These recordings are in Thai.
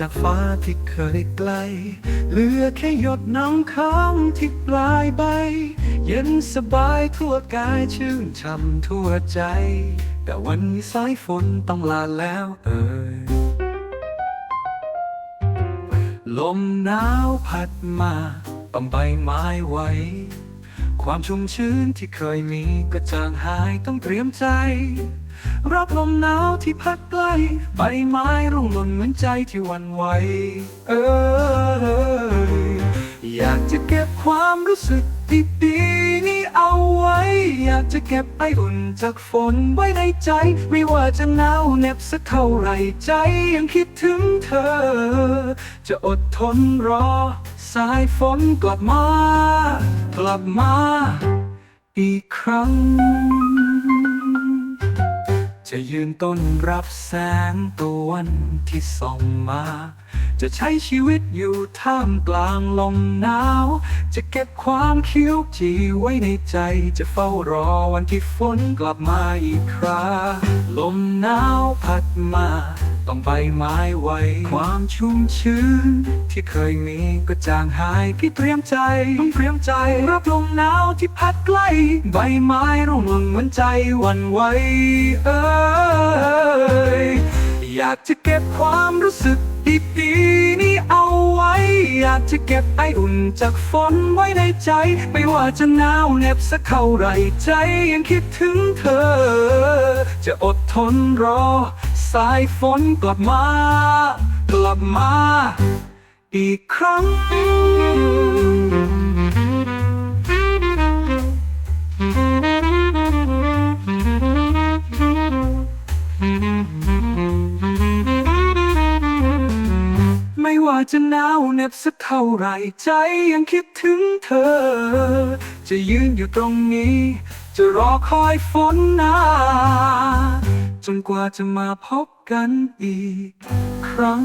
จากฟ้าที่เคยไกลเหลือแค่หยดน้ำค้างที่ปลายใบเย็นสบายทั่วกายชื่นช่ำทั่วใจแต่วันนี้สายฝนต้องลาแล้วลมหนาวพัดมาต้นใบไม้ไหวความชุ่มชื้นที่เคยมีก็จางหายต้องเตรียมใจรับลมหนาวที่พัดใกล้ใบไม้ร่วงหล่นเหมือนใจที่หวั่นไหวอยากจะเก็บความรู้สึกดีๆนี้เอาไว้อยากจะเก็บไออุ่นจากฝนไว้ในใจไม่ว่าจะหนาวเหน็บสักเท่าไรใจยังคิดถึงเธอจะอดทนรอสายฝนกลับมาอีกครั้งจะยืนต้นรับแสงตะวันที่ส่องมาจะใช้ชีวิตอยู่ท่ามกลางลมหนาวจะเก็บความคิ้วจีไว้ในใจจะเฝ้ารอวันที่ฝนกลับมาอีกคราลมหนาวพัดมาต้องใบไม้ไหวความชุ่มชื้นที่เคยมีก็จางหายพี่เตรียมใจต้องเตรียมใจรับลมหนาวที่พัดใกล้ใบไม้ร่วงหล่นเหมือนใจหวั่นไหวอยากจะเก็บความรู้สึกดีๆนี้เอาไว้อยากจะเก็บไออุ่นจากฝนไว้ในใจไม่ว่าจะหนาวเหน็บสักเท่าไรใจยังคิดถึงเธอจะอดทนรอสายฝนกลับมาอีกครั้งไม่ว่าจะหนาวเหน็บสักเท่าไรใจยังคิดถึงเธอจะยืนอยู่ตรงนี้จะรอคอยฝนหนาจนกว่าจะมาพบกันอีกครั้ง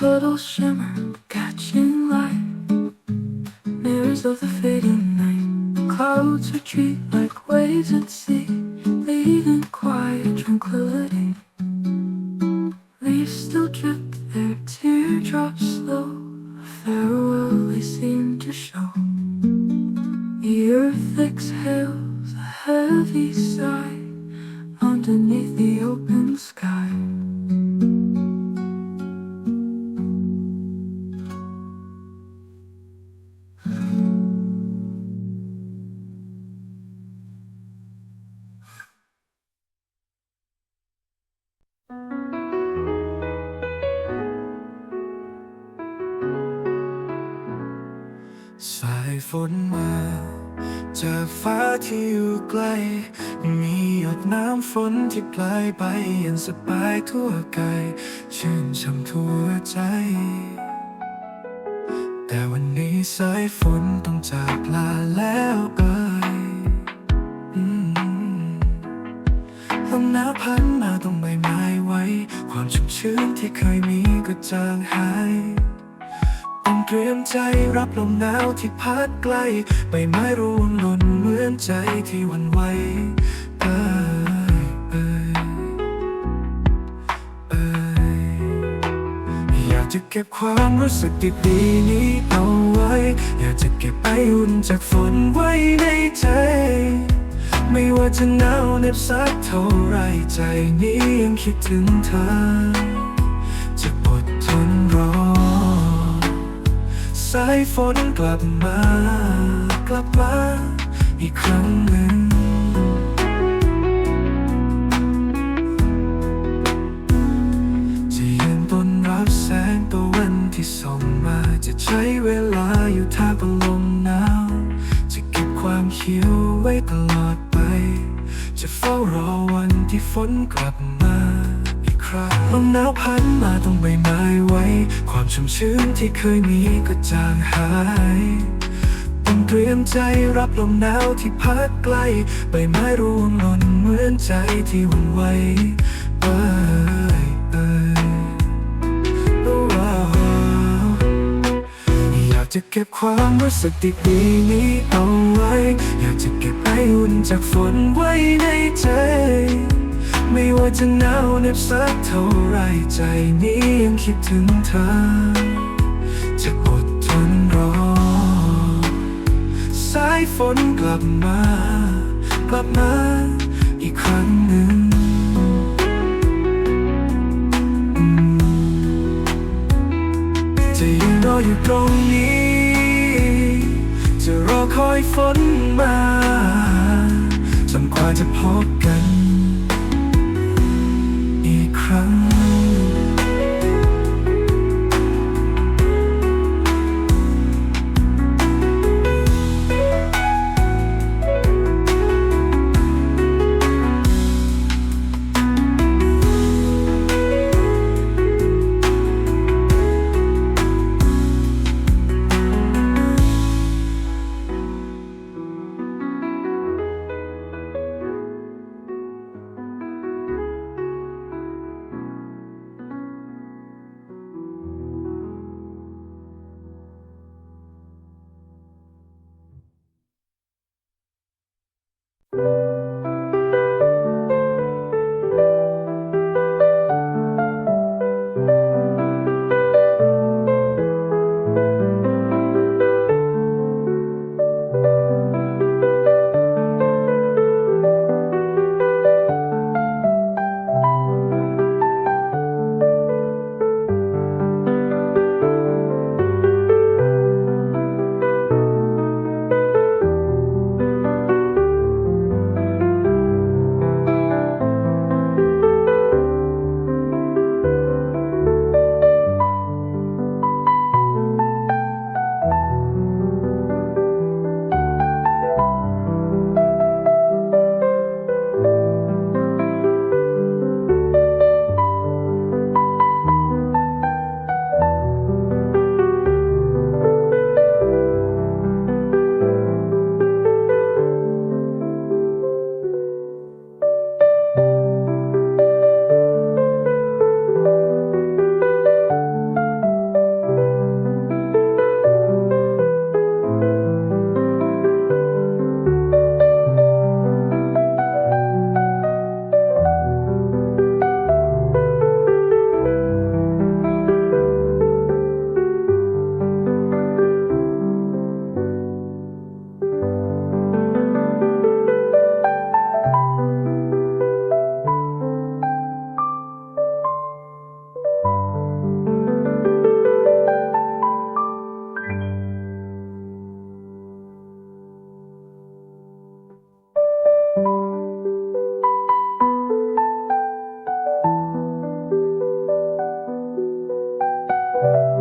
Puddles shimmer, catching light, mirrors of the fading night. Clouds retreat like waves at sea, leaving quiet tranquility. Leaves still drip their teardrops slow, a farewell they seem to show. The earth exhales a heavy sigh underneath the open sky.สายฝนมาจากฟ้าที่อยู่ไกลมีหยดน้ำฝนที่ปลายไปเย็นสบายทั่วกายชื่นช่ำทั่วใจแต่วันนี้สายฝนต้องจากลาแล้วลมหนาวพัดมาต้องใบไม้ไว้ความชุ่มชื้นที่เคยมีก็จางหายต้องเตรียมใจรับลมหนาวที่พัดไกลใบไม้ร่วงหล่นเหมือนใจที่หวั่นไหวอยากจะเก็บความรู้สึกดีๆนี้เอาไว้อยากจะเก็บไออุ่นจากฝนไว้ในใจไม่ว่าจะหนาวเหน็บสักเท่าไรใจนี้ยังคิดถึงเธอจะอดทนรอสายฝนกลับมาอีกครั้งหนึ่งจะยืนต้นรับแสงตะวันที่ส่องมาจะใช้เวลาอยู่ท่ามกลางลมหนาวจะเก็บความเขียวไว้ตลอดไปจะเฝ้ารอวันที่ฝนกลับมาอีกครั้งลมหนาวพัดมาต้องใบไม้ไว้ความชุ่มชื้นที่เคยมีก็จางหายต้องเตรียมใจรับลมหนาวที่พัดไกลใบไม้ร่วงหล่นเหมือนใจที่หวั่นไหวอยากจะเก็บความรู้สึกดีๆนี้เอาไว้อยากจะเก็บไออุ่นจากฝนไว้ในใจไม่ว่าจะหนาวเหน็บสักเท่าไรใจนี้ยังคิดถึงเธอจะอดทนรอสายฝนกลับมาอีกครั้งหนึ่งจะยืนรออยู่ตรงนี้จะรอคอยฝนมาจนกว่าจะพบกันอีกครั้ง you.